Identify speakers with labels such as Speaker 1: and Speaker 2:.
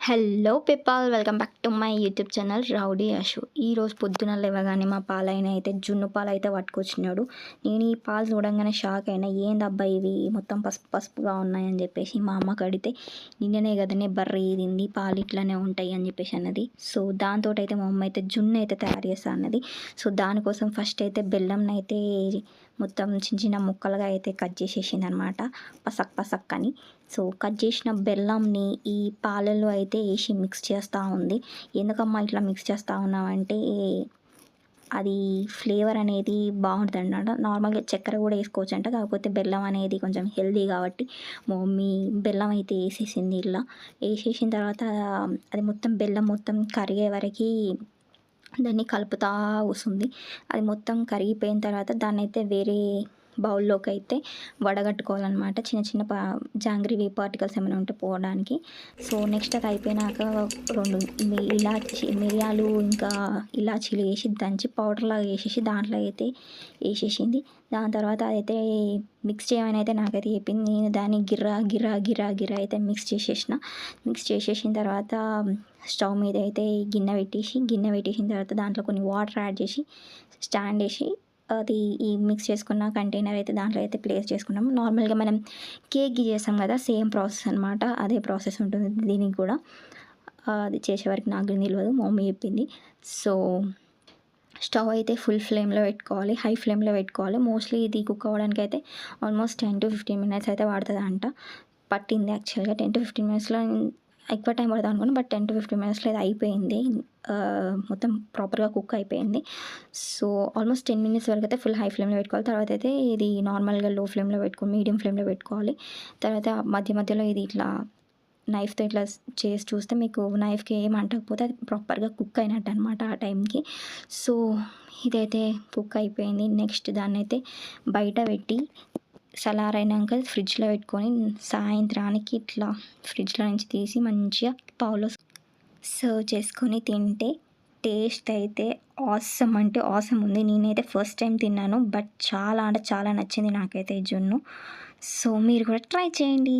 Speaker 1: Hello people, welcome back to my YouTube channel Rowdy Yashu. ఈరోజు పొద్దున లేవగానే మా పాలైన అయితే జున్ను పాలు అయితే పట్టుకొచ్చినాడు. నేను ఈ పాలు చూడంగానే షాక్ అయినా. ఏందబ్బా ఇవి మొత్తం పసుపు పసుపుగా ఉన్నాయని చెప్పేసి మా అమ్మకి అడిగితే, నిన్ననే కదనే బర్రె ఈదింది, పాలు ఇట్లానే ఉంటాయి అని చెప్పేసి అన్నది. సో దాంతో అయితే మా అమ్మ అయితే జున్ను అయితే తయారు చేస్తా అన్నది. సో దానికోసం ఫస్ట్ అయితే బెల్లంని అయితే మొత్తం చిన్న చిన్న ముక్కలుగా అయితే కట్ చేసేసింది అనమాట, పసక్ పసక్ అని. సో కట్ చేసిన బెల్లంని ఈ పాలల్లో అయితే వేసి మిక్స్ చేస్తూ ఉంది. ఎందుకమ్మా ఇట్లా మిక్స్ చేస్తూ ఉన్నామంటే అది ఫ్లేవర్ అనేది బాగుంటుంది అన్నమాట. నార్మల్గా చక్కెర కూడా వేసుకోవచ్చు అంట, కాకపోతే బెల్లం అనేది కొంచెం హెల్దీ కాబట్టి మా మమ్మీ బెల్లం అయితే వేసేసింది. ఇలా వేసేసిన తర్వాత అది మొత్తం బెల్లం మొత్తం కరిగే వరకు దాన్ని కలుపుతూ వస్తుంది. అది మొత్తం కరిగిపోయిన తర్వాత దాన్ని అయితే వేరే బౌల్లోకి అయితే వడగట్టుకోవాలన్నమాట, చిన్న చిన్న జాంగ్రీ పార్టికల్స్ ఏమైనా ఉంటే పోవడానికి. సో నెక్స్ట్ అది అయిపోయినాక రెండు మిరియాలు ఇంకా ఇలాచీలు వేసి దంచి పౌడర్లాగా వేసేసి దాంట్లో అయితే వేసేసింది. దాని తర్వాత అదైతే మిక్స్ చేయమని అయితే నాకైతే చెప్పింది. నేను దాన్ని గిర్రా గిర్రా గిర్రా గిర్రా అయితే మిక్స్ చేసేసిన తర్వాత స్టవ్ మీద అయితే గిన్నె పెట్టేసిన తర్వాత దాంట్లో కొన్ని వాటర్ యాడ్ చేసి స్టాండ్ వేసి అది ఈ మిక్స్ చేసుకున్న కంటైనర్ అయితే దాంట్లో అయితే ప్లేస్ చేసుకున్నాం. నార్మల్గా మనం కేక్ చేస్తాం కదా, సేమ్ ప్రాసెస్ అనమాట, అదే ప్రాసెస్ ఉంటుంది దీనికి కూడా. అది చేసే వరకు నాకు తెలియదు, మా మమ్మీ చెప్పింది. సో స్టవ్ అయితే ఫుల్ ఫ్లేమ్లో పెట్టుకోవాలి, హై ఫ్లేమ్లో పెట్టుకోవాలి. మోస్ట్లీ ఇది కుక్ అవ్వడానికి అయితే ఆల్మోస్ట్ 10-15 మినిట్స్ అయితే పడుతుంది అంట. పట్టింది యాక్చువల్గా 10-15 మినిట్స్లో. ఎక్కువ టైం పడుతుంది అనుకోండి, బట్ 10-15 మినిట్స్లో ఇది అయిపోయింది, మొత్తం ప్రాపర్గా కుక్ అయిపోయింది. సో ఆల్మోస్ట్ 10 మినిట్స్ వరకు అయితే ఫుల్ హై ఫ్లేమ్లో పెట్టుకోవాలి. తర్వాత అయితే ఇది నార్మల్గా లో ఫ్లేమ్లో పెట్టుకోవాలి, మీడియం ఫ్లేమ్లో పెట్టుకోవాలి. తర్వాత మధ్యలో ఇది ఇట్లా నైఫ్తో ఇట్లా చేసి చూస్తే మీకు నైఫ్కి ఏం అంటకపోతే అది ప్రాపర్గా కుక్ అయినట్టు అనమాట ఆ టైంకి. సో ఇదైతే కుక్ అయిపోయింది. నెక్స్ట్ దాన్ని అయితే బయట పెట్టి చల్లారైనాక ఫ్రిడ్జ్లో పెట్టుకొని సాయంత్రానికి ఇట్లా ఫ్రిడ్జ్లో నుంచి తీసి మంచిగా బౌల్లో సర్వ్ చేసుకొని తింటే టేస్ట్ అయితే ఆసమ్ అంటే ఆసమ్ ఉంది. నేనైతే ఫస్ట్ టైం తిన్నాను, బట్ చాలా అంటే చాలా నచ్చింది నాకైతే ఈ జున్ను. సో మీరు కూడా ట్రై చేయండి.